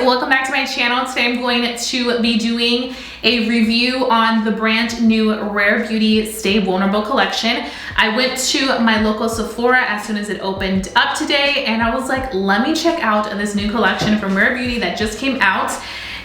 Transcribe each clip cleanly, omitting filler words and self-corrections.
welcome back to my channel. Today I'm going to be doing a review on the brand new Rare Beauty Stay Vulnerable collection. I went to my local Sephora as soon as it opened up today and I was like, let me check out this new collection from Rare Beauty that just came out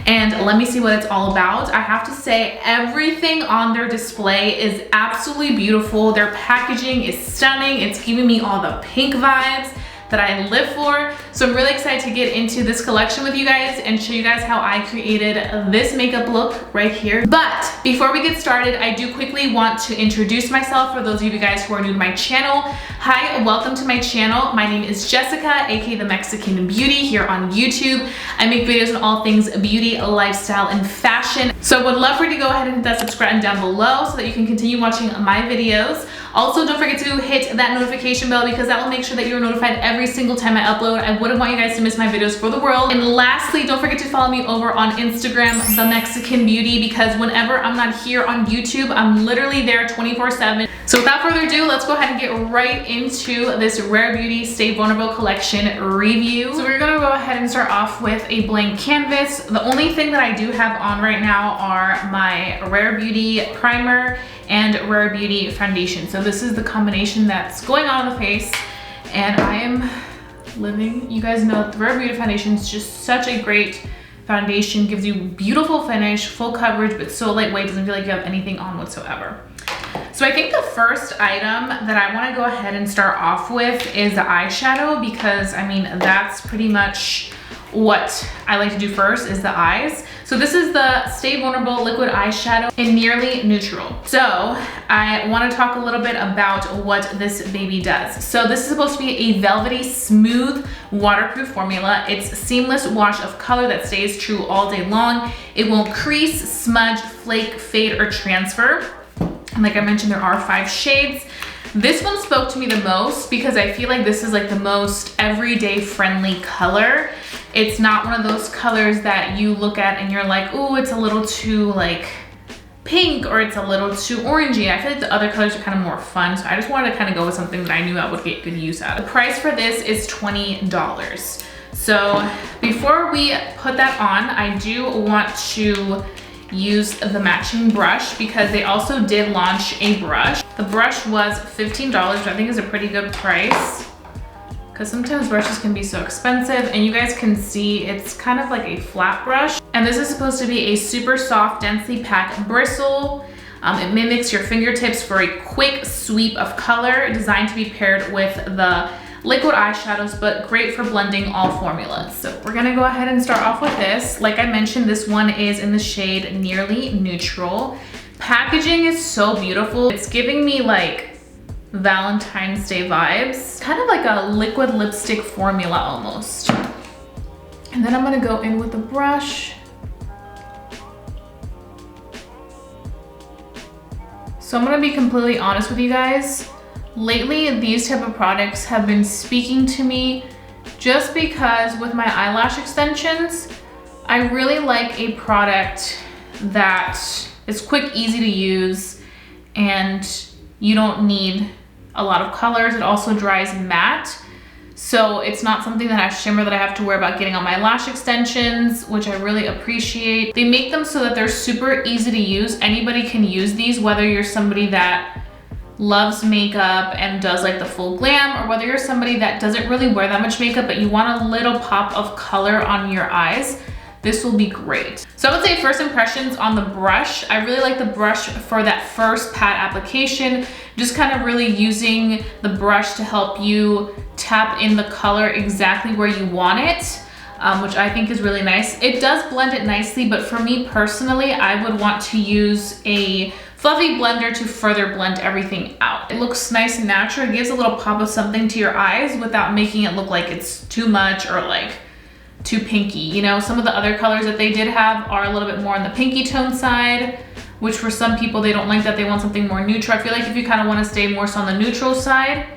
and let me see what it's all about. I have to say everything on their display is absolutely beautiful. Their packaging is stunning. It's giving me all the pink vibes that I live for. So I'm really excited to get into this collection with you guys and show you guys how I created this makeup look right here. But before we get started, I do quickly want to introduce myself for those of you guys who are new to my channel. Hi, welcome to my channel. My name is Jessica, aka The Mexican Beauty, here on YouTube. I make videos on all things beauty, lifestyle, and fashion. So I would love for you to go ahead and hit that subscribe button down below so that you can continue watching my videos. Also, don't forget to hit that notification bell because that will make sure that you're notified every single time I upload. I wouldn't want you guys to miss my videos for the world. And lastly, don't forget to follow me over on Instagram, The Mexican Beauty, because whenever I'm not here on YouTube, I'm literally there 24/7. So without further ado, let's go ahead and get right into this Rare Beauty Stay Vulnerable collection review. So we're gonna go ahead and start off with a blank canvas. The only thing that I do have on right now are my Rare Beauty primer and Rare Beauty foundation. So this is the combination that's going on the face and I am living. You guys know the Rare Beauty foundation is just such a great foundation, gives you beautiful finish, full coverage, but so lightweight, doesn't feel like you have anything on whatsoever. So I think the first item that I want to go ahead and start off with is the eyeshadow, because I mean that's pretty much what I like to do first is the eyes. So this is the Stay Vulnerable liquid eyeshadow in Nearly Neutral. So I want to talk a little bit about what this baby does. So this is supposed to be a velvety, smooth, waterproof formula. It's a seamless wash of color that stays true all day long. It won't crease, smudge, flake, fade, or transfer. And like I mentioned, there are 5 shades. This one spoke to me the most because I feel like this is like the most everyday friendly color. It's not one of those colors that you look at and you're like, oh, it's a little too like pink or it's a little too orangey. I feel like the other colors are kind of more fun. So I just wanted to kind of go with something that I knew I would get good use out of. The price for this is $20. So before we put that on, I do want to use the matching brush because they also did launch a brush. The brush was $15, which I think is a pretty good price because sometimes brushes can be so expensive, and you guys can see it's kind of like a flat brush. And this is supposed to be a super soft, densely packed bristle. It mimics your fingertips for a quick sweep of color, designed to be paired with the liquid eyeshadows, but great for blending all formulas. So we're gonna go ahead and start off with this. Like I mentioned, this one is in the shade Nearly Neutral. Packaging is so beautiful. It's giving me like Valentine's Day vibes, kind of like a liquid lipstick formula almost. And then I'm gonna go in with the brush. So I'm gonna be completely honest with you guys. Lately, these type of products have been speaking to me just because with my eyelash extensions, I really like a product that is quick, easy to use, and you don't need a lot of colors. It also dries matte. So it's not something that has shimmer that I have to worry about getting on my lash extensions, which I really appreciate. They make them so that they're super easy to use. Anybody can use these, whether you're somebody that loves makeup and does like the full glam, or whether you're somebody that doesn't really wear that much makeup but you want a little pop of color on your eyes. This will be great. So I would say first impressions on the brush. I really like the brush for that first pat application, just kind of really using the brush to help you tap in the color exactly where you want it, which I think is really nice. It does blend it nicely, but for me personally, I would want to use a fluffy blender to further blend everything out. It looks nice and natural. It gives a little pop of something to your eyes without making it look like it's too much or like too pinky. You know, some of the other colors that they did have are a little bit more on the pinky tone side, which for some people, they don't like that. They want something more neutral. I feel like if you kind of want to stay more so on the neutral side,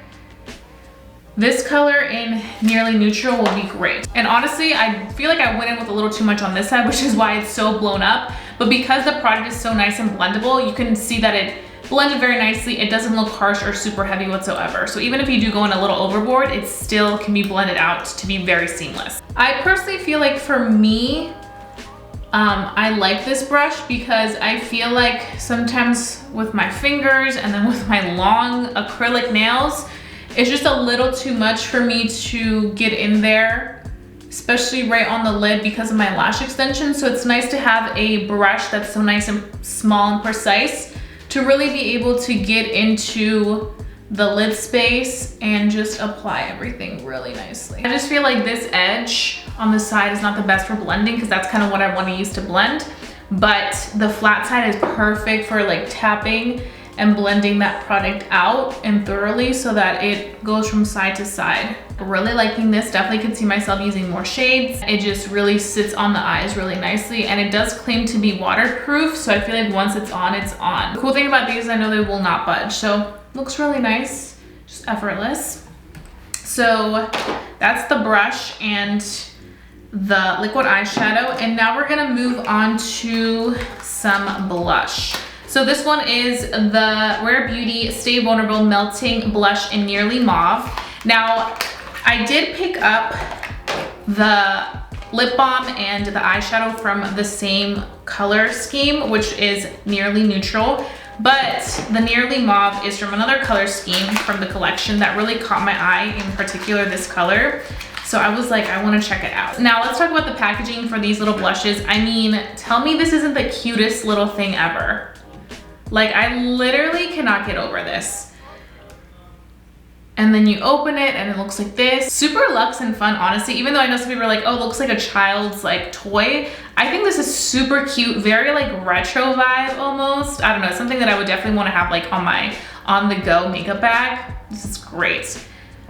this color in Nearly Neutral will be great. And honestly, I feel like I went in with a little too much on this side, which is why it's so blown up. But because the product is so nice and blendable, you can see that it blended very nicely. It doesn't look harsh or super heavy whatsoever. So even if you do go in a little overboard, it still can be blended out to be very seamless. I personally feel like for me, I like this brush because I feel like sometimes with my fingers and then with my long acrylic nails, it's just a little too much for me to get in there, especially right on the lid because of my lash extension. So it's nice to have a brush that's so nice and small and precise to really be able to get into the lid space and just apply everything really nicely. I just feel like this edge on the side is not the best for blending because that's kind of what I want to use to blend, but the flat side is perfect for like tapping and blending that product out and thoroughly so that it goes from side to side. Really liking this, definitely could see myself using more shades. It just really sits on the eyes really nicely, and it does claim to be waterproof, so I feel like once it's on, it's on. The cool thing about these, I know they will not budge, so looks really nice, just effortless. So that's the brush and the liquid eyeshadow, and now we're gonna move on to some blush. So this one is the Rare Beauty Stay Vulnerable Melting Blush in Nearly Mauve. Now, I did pick up the lip balm and the eyeshadow from the same color scheme, which is Nearly Neutral, but the Nearly Mauve is from another color scheme from the collection that really caught my eye, in particular this color. So I was like, I wanna check it out. Now let's talk about the packaging for these little blushes. I mean, tell me this isn't the cutest little thing ever. Like, I literally cannot get over this. And then you open it and it looks like this. Super luxe and fun, honestly. Even though I know some people are like, oh, it looks like a child's like toy. I think this is super cute, very like retro vibe almost. I don't know, something that I would definitely wanna have like on my on-the-go makeup bag. This is great.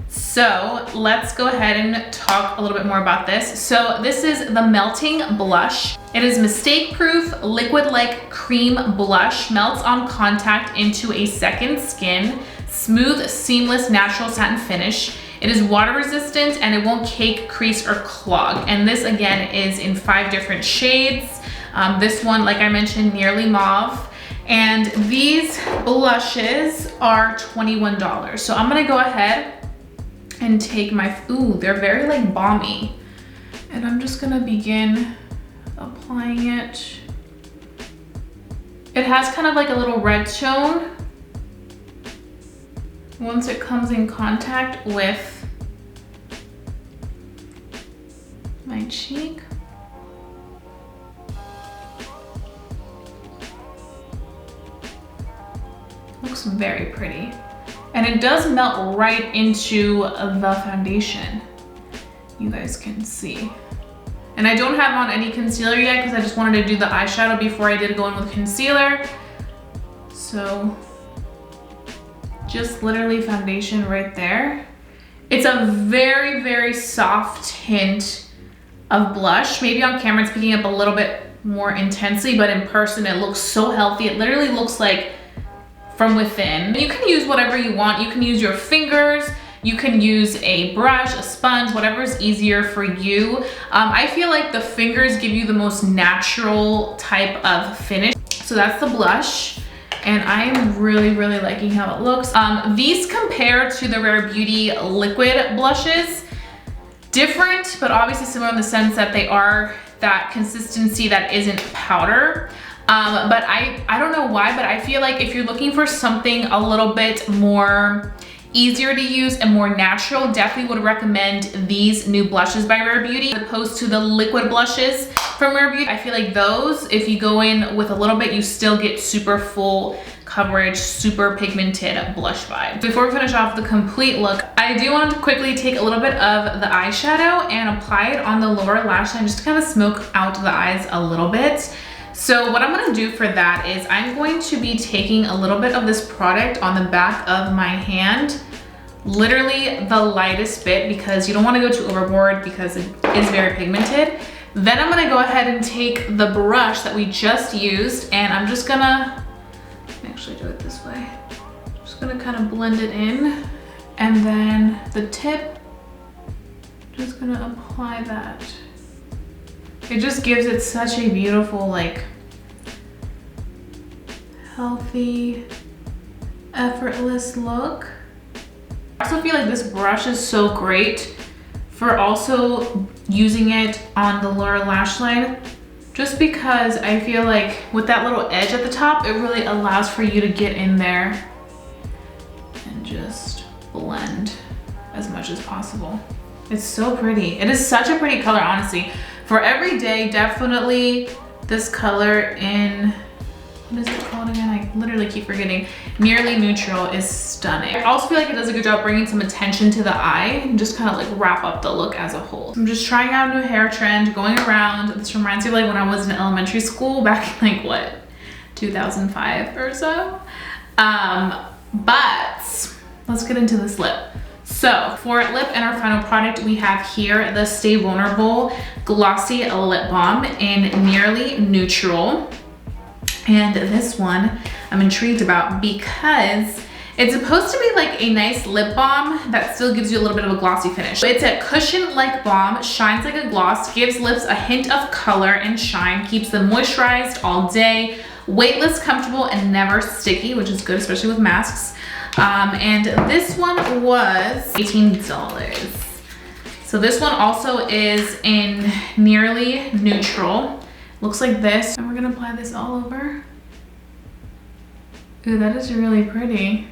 So let's go ahead and talk a little bit more about this. So this is the Melting Blush. It is mistake-proof, liquid-like cream blush, melts on contact into a second skin, smooth, seamless, natural satin finish. It is water resistant and it won't cake, crease, or clog. And this again is in 5 different shades. This one, like I mentioned, Nearly Mauve. And these blushes are $21. So I'm gonna go ahead and take my, ooh, they're very like balmy. And I'm just gonna begin applying it. It has kind of like a little red tone once it comes in contact with my cheek. Looks very pretty. And it does melt right into the foundation. You guys can see. And I don't have on any concealer yet because I just wanted to do the eyeshadow before I did go in with concealer. So just literally foundation right there. It's a very, very soft hint of blush. Maybe on camera it's picking up a little bit more intensely, but in person it looks so healthy. It literally looks like from within. You can use whatever you want. You can use your fingers, you can use a brush, a sponge, whatever is easier for you. I feel like the fingers give you the most natural type of finish. So that's the blush. And I'm really, really liking how it looks. These compare to the Rare Beauty liquid blushes. Different, but obviously similar in the sense that they are that consistency that isn't powder. But I don't know why, but I feel like if you're looking for something a little bit more easier to use and more natural, definitely would recommend these new blushes by Rare Beauty as opposed to the liquid blushes from Rare Beauty. I feel like those, if you go in with a little bit, you still get super full coverage, super pigmented blush vibe. Before we finish off the complete look, I do want to quickly take a little bit of the eyeshadow and apply it on the lower lash line just to kind of smoke out the eyes a little bit. So what I'm gonna do for that is I'm going to be taking a little bit of this product on the back of my hand, literally the lightest bit because you don't wanna go too overboard because it is very pigmented. Then I'm gonna go ahead and take the brush that we just used and I'm just gonna, actually do it this way. I'm just gonna kind of blend it in and then the tip, just gonna apply that. It just gives it such a beautiful, like, healthy effortless look. I also feel like this brush is so great for also using it on the lower lash line, just because I feel like with that little edge at the top, it really allows for you to get in there and just blend as much as possible. It's so pretty. It is such a pretty color, honestly. For every day, definitely this color in, what is it called again? I literally keep forgetting. Nearly Neutral is stunning. I also feel like it does a good job bringing some attention to the eye and just kind of like wrap up the look as a whole. I'm just trying out a new hair trend, going around. This reminds me of like when I was in elementary school back in like what, 2005 or so. But let's get into this lip. So for lip and our final product, we have here the Stay Vulnerable Glossy Lip Balm in Nearly Neutral. And this one I'm intrigued about because it's supposed to be like a nice lip balm that still gives you a little bit of a glossy finish. It's a cushion-like balm, shines like a gloss, gives lips a hint of color and shine, keeps them moisturized all day, weightless, comfortable, and never sticky, which is good, especially with masks. And this one was $18. So this one also is in Nearly Neutral. Looks like this. And we're gonna apply this all over. Ooh, that is really pretty.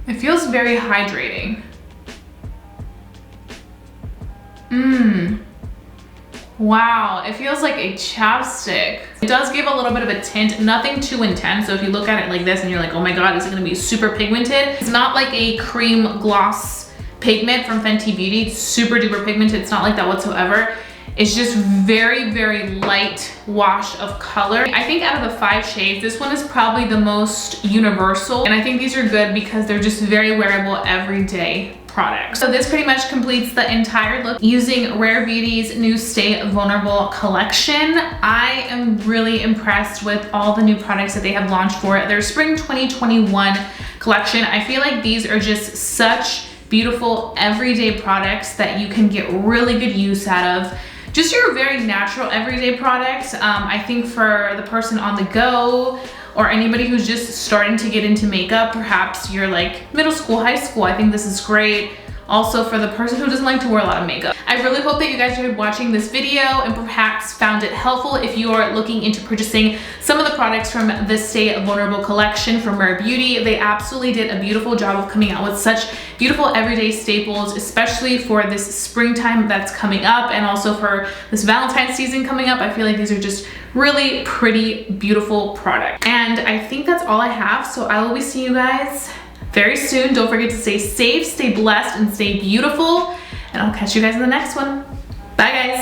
It feels very hydrating. Wow, it feels like a chapstick. It does give a little bit of a tint, nothing too intense. So if you look at it like this and you're like, oh my God, is it gonna be super pigmented? It's not like a cream gloss pigment from Fenty Beauty. It's super duper pigmented. It's not like that whatsoever. It's just very, very light wash of color. I think out of the 5 shades, this one is probably the most universal. And I think these are good because they're just very wearable everyday products. So this pretty much completes the entire look using Rare Beauty's new Stay Vulnerable collection. I am really impressed with all the new products that they have launched for their spring 2021 collection. I feel like these are just such beautiful everyday products that you can get really good use out of. Just your very natural everyday products. I think for the person on the go or anybody who's just starting to get into makeup, perhaps you're like middle school, high school, I think this is great. Also for the person who doesn't like to wear a lot of makeup. I really hope that you guys enjoyed watching this video and perhaps found it helpful if you are looking into purchasing some of the products from the Stay Vulnerable collection from Rare Beauty. They absolutely did a beautiful job of coming out with such beautiful everyday staples, especially for this springtime that's coming up and also for this Valentine's season coming up. I feel like these are just really pretty, beautiful products. And I think that's all I have. So I will be seeing you guys very soon. Don't forget to stay safe, stay blessed, and stay beautiful. And I'll catch you guys in the next one. Bye guys.